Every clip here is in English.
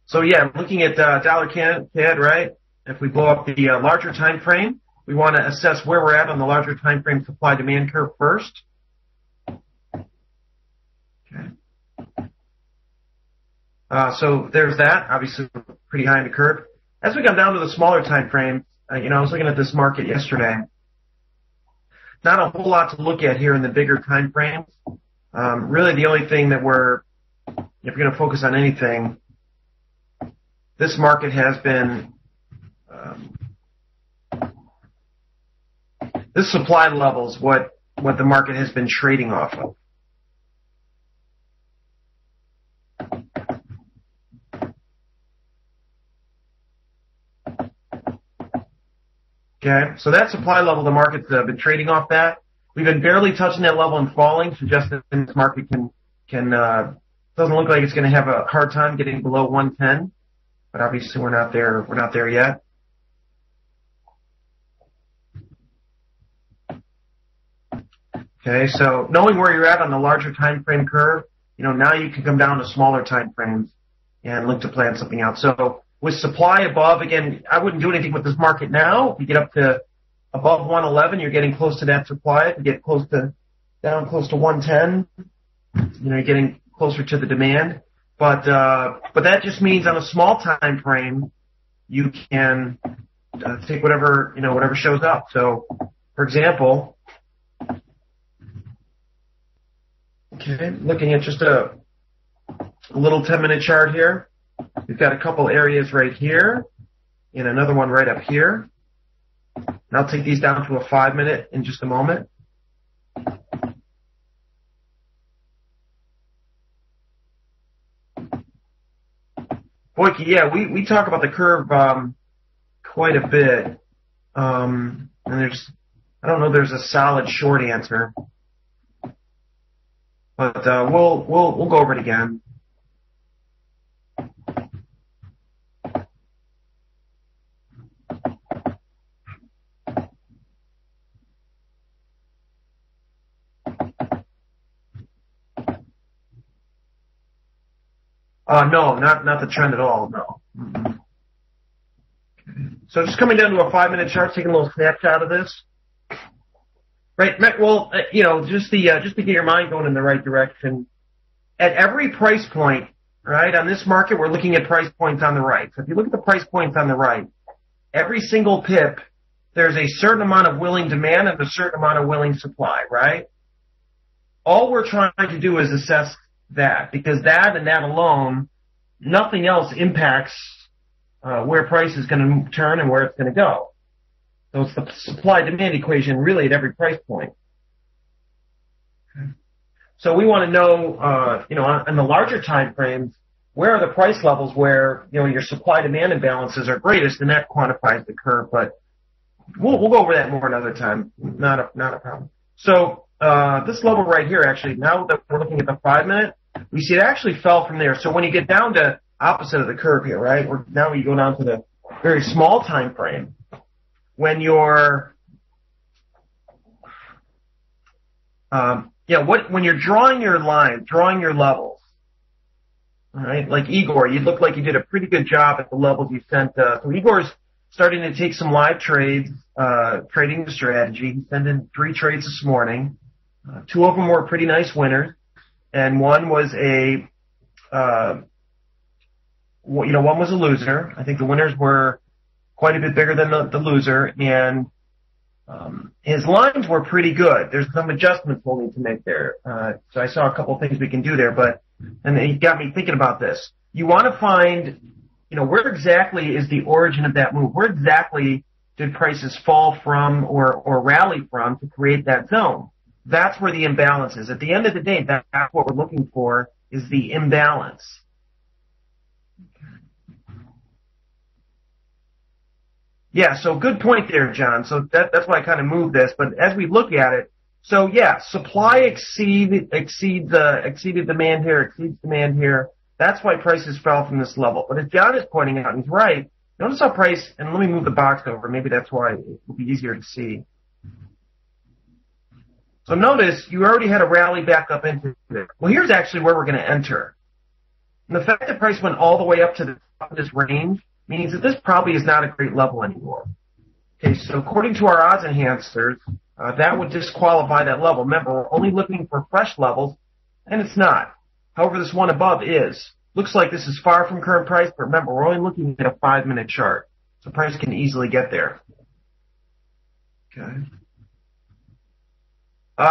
So yeah, looking at dollar CAD, right? If we blow up the larger time frame, we want to assess where we're at on the larger time frame supply-demand curve first. Okay. So there's that, obviously pretty high in the curve. As we come down to the smaller time frames, I was looking at this market yesterday. Not a whole lot to look at here in the bigger time frames. Really the only thing that if you're going to focus on anything, this market has been, this supply level is what the market has been trading off of. Okay, so that supply level, the market's been trading off that. We've been barely touching that level and falling, suggesting this market doesn't look like it's going to have a hard time getting below 110, but obviously we're not there yet. Okay, so knowing where you're at on the larger time frame curve, now you can come down to smaller time frames and look to plan something out. So with supply above, again, I wouldn't do anything with this market now. If you get up to above 111, you're getting close to that supply. If you get down close to 110, you're getting closer to the demand. But that just means on a small time frame, you can take whatever shows up. So, for example, okay, looking at just a little 10-minute chart here. We've got a couple areas right here and another one right up here. And I'll take these down to a 5-minute in just a moment. Boyke, yeah, we talk about the curve quite a bit. And I don't know there's a solid short answer. But we'll go over it again. No, not the trend at all, no. Mm-hmm. So just coming down to a 5-minute chart, taking a little snapshot of this. Right, well, just to get your mind going in the right direction. At every price point, right, on this market, we're looking at price points on the right. So if you look at the price points on the right, every single pip, there's a certain amount of willing demand and a certain amount of willing supply, right? All we're trying to do is assess that, because that and that alone, nothing else impacts where price is going to turn and where it's going to go. So it's the supply-demand equation really at every price point. Okay. So we want to know, on the larger time frames, where are the price levels where, your supply-demand imbalances are greatest, and that quantifies the curve. But we'll go over that more another time. Not a problem. So this level right here, actually, now that we're looking at the 5-minute, we see it actually fell from there. So when you get down to opposite of the curve here, right, now we go down to the very small time frame. When you're, when you're drawing your lines, drawing your levels, all right, like Igor, you look like you did a pretty good job at the levels you sent. So Igor's starting to take some live trades, trading the strategy. He sent in 3 trades this morning. 2 of them were pretty nice winners, and one was one was a loser. I think the winners were quite a bit bigger than the loser, and his lines were pretty good. There's some adjustments we'll need to make there. So I saw a couple of things we can do there, and he got me thinking about this. You want to find, where exactly is the origin of that move? Where exactly did prices fall from or rally from to create that zone? That's where the imbalance is. At the end of the day, that's what we're looking for, is the imbalance. Yeah, so good point there, John. So that's why I kind of moved this. But as we look at it, so yeah, supply exceeded demand here, exceeds demand here. That's why prices fell from this level. But as John is pointing out, and he's right, notice how price, and let me move the box over. Maybe that's why it will be easier to see. So notice you already had a rally back up into it. Well, here's actually where we're going to enter. And the fact that price went all the way up to the top of this range means that this probably is not a great level anymore. Okay, so according to our odds enhancers, that would disqualify that level. Remember, we're only looking for fresh levels, and it's not. However, this one above is. Looks like this is far from current price, but remember, we're only looking at a 5-minute chart. So price can easily get there. Okay.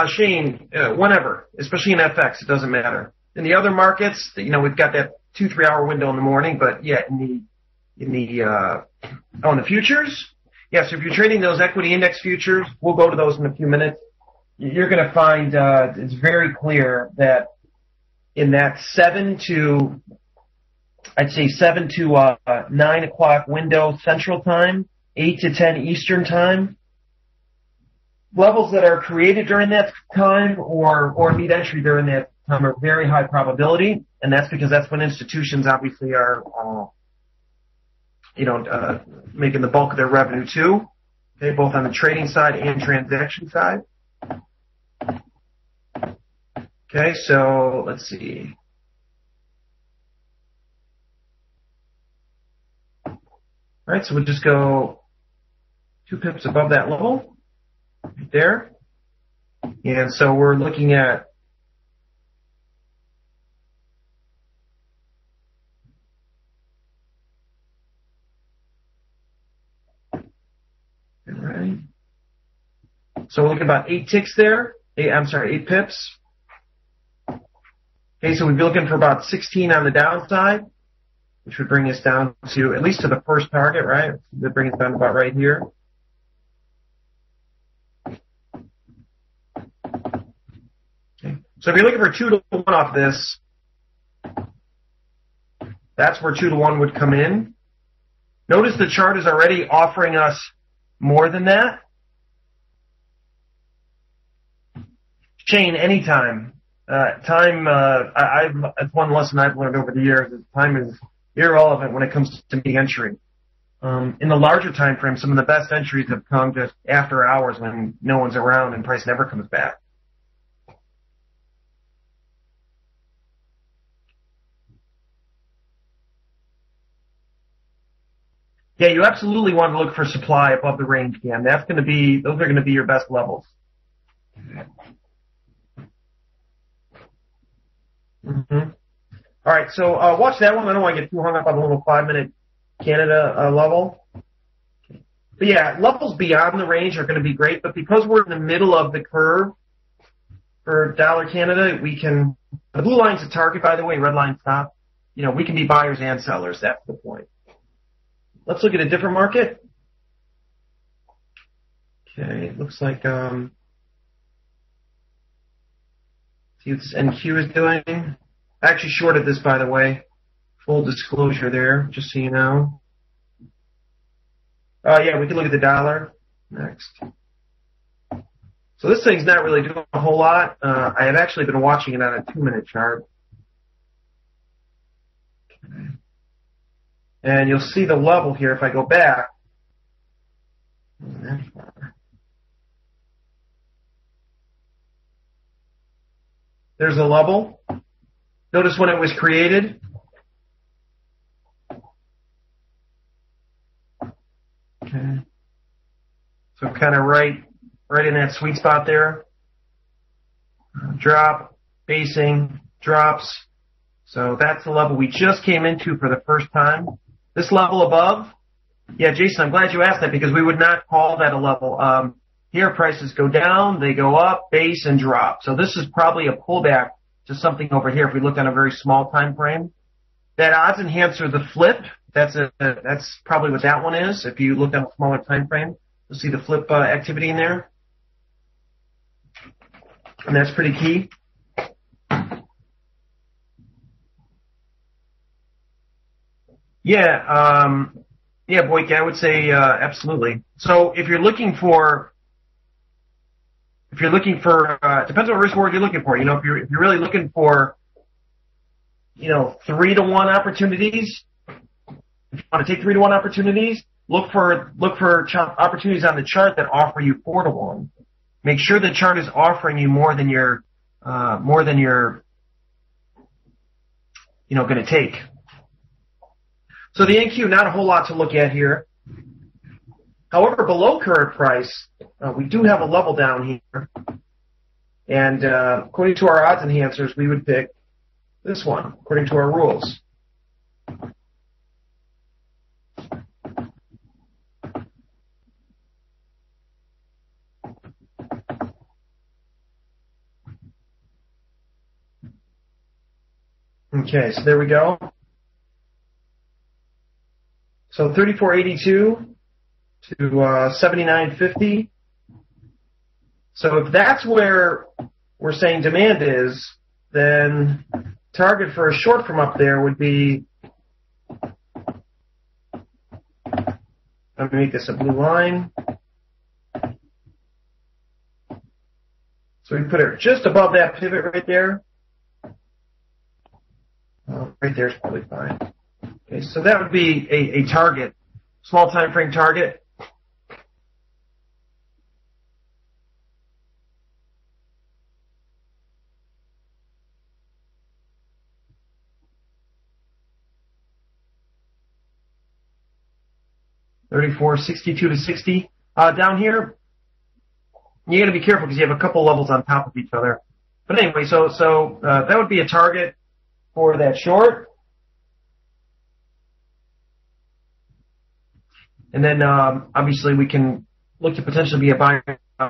Shane, whenever, especially in FX, it doesn't matter. In the other markets, we've got that 2-3 hour window in the morning, but yeah, in the futures, yeah, so if you're trading those equity index futures, we'll go to those in a few minutes. You're going to find, it's very clear that in that 7 to 9 o'clock window Central Time, 8 to 10 Eastern Time, levels that are created during that time or meet entry during that time are very high probability, and that's because that's when institutions obviously are, making the bulk of their revenue too. Okay, both on the trading side and transaction side. Okay, so let's see. All right, so we'll just go 2 pips above that level, right there. And so we're looking at right. So we're looking at about 8 ticks there. 8 pips. Okay, so we'd be looking for about 16 on the downside, which would bring us down to, at least to the first target, right? That brings us down to about right here. Okay. So if you're looking for 2 to 1 off this, that's where 2 to 1 would come in. Notice the chart is already offering us more than that. Shane, anytime. It's one lesson I've learned over the years is time is irrelevant when it comes to the entry. In the larger time frame, some of the best entries have come just after hours when no one's around and price never comes back. Yeah, you absolutely want to look for supply above the range, Cam. Those are going to be your best levels. Mm-hmm. All right, so watch that one. I don't want to get too hung up on the little 5-minute Canada level. But yeah, levels beyond the range are going to be great, but because we're in the middle of the curve for dollar Canada, the blue line's a target, by the way, red line's stop. We can be buyers and sellers. That's the point. Let's look at a different market. Okay, it looks like, see what this NQ is doing. I actually shorted this, by the way. Full disclosure there, just so you know. Yeah, we can look at the dollar next. So this thing's not really doing a whole lot. I have actually been watching it on a 2-minute chart. Okay. And you'll see the level here if I go back. There's a level. Notice when it was created. Okay. So kind of right in that sweet spot there. Drop, basing, drops. So that's the level we just came into for the first time. This level above, yeah, Jason, I'm glad you asked that because we would not call that a level. Here prices go down, they go up, base, and drop. So this is probably a pullback to something over here if we look on a very small time frame. That odds enhancer, the flip, that's probably what that one is. If you look on a smaller time frame, you'll see the flip activity in there. And that's pretty key. Yeah, Boyke, I would say absolutely. So if you're looking for depends on what risk reward you're looking for. If you're really looking for 3 to 1 opportunities, if you want to take 3 to 1 opportunities, look for opportunities on the chart that offer you 4 to 1. Make sure the chart is offering you more than your going to take. So the NQ, not a whole lot to look at here. However, below current price, we do have a level down here. And according to our odds enhancers, we would pick this one, according to our rules. Okay, so there we go. So 34.82 to 79.50. So if that's where we're saying demand is, then target for a short from up there would be, I'm going to make this a blue line. So we put it just above that pivot right there. Right there is probably fine. Okay, so that would be a target, small time frame target. $34.62 to 60. Down here, you got to be careful because you have a couple levels on top of each other. But anyway, so that would be a target for that short. And then obviously we can look to potentially be a buyer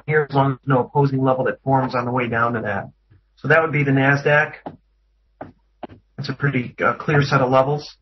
here as long as there's no opposing level that forms on the way down to that. So that would be the NASDAQ. That's a pretty clear set of levels.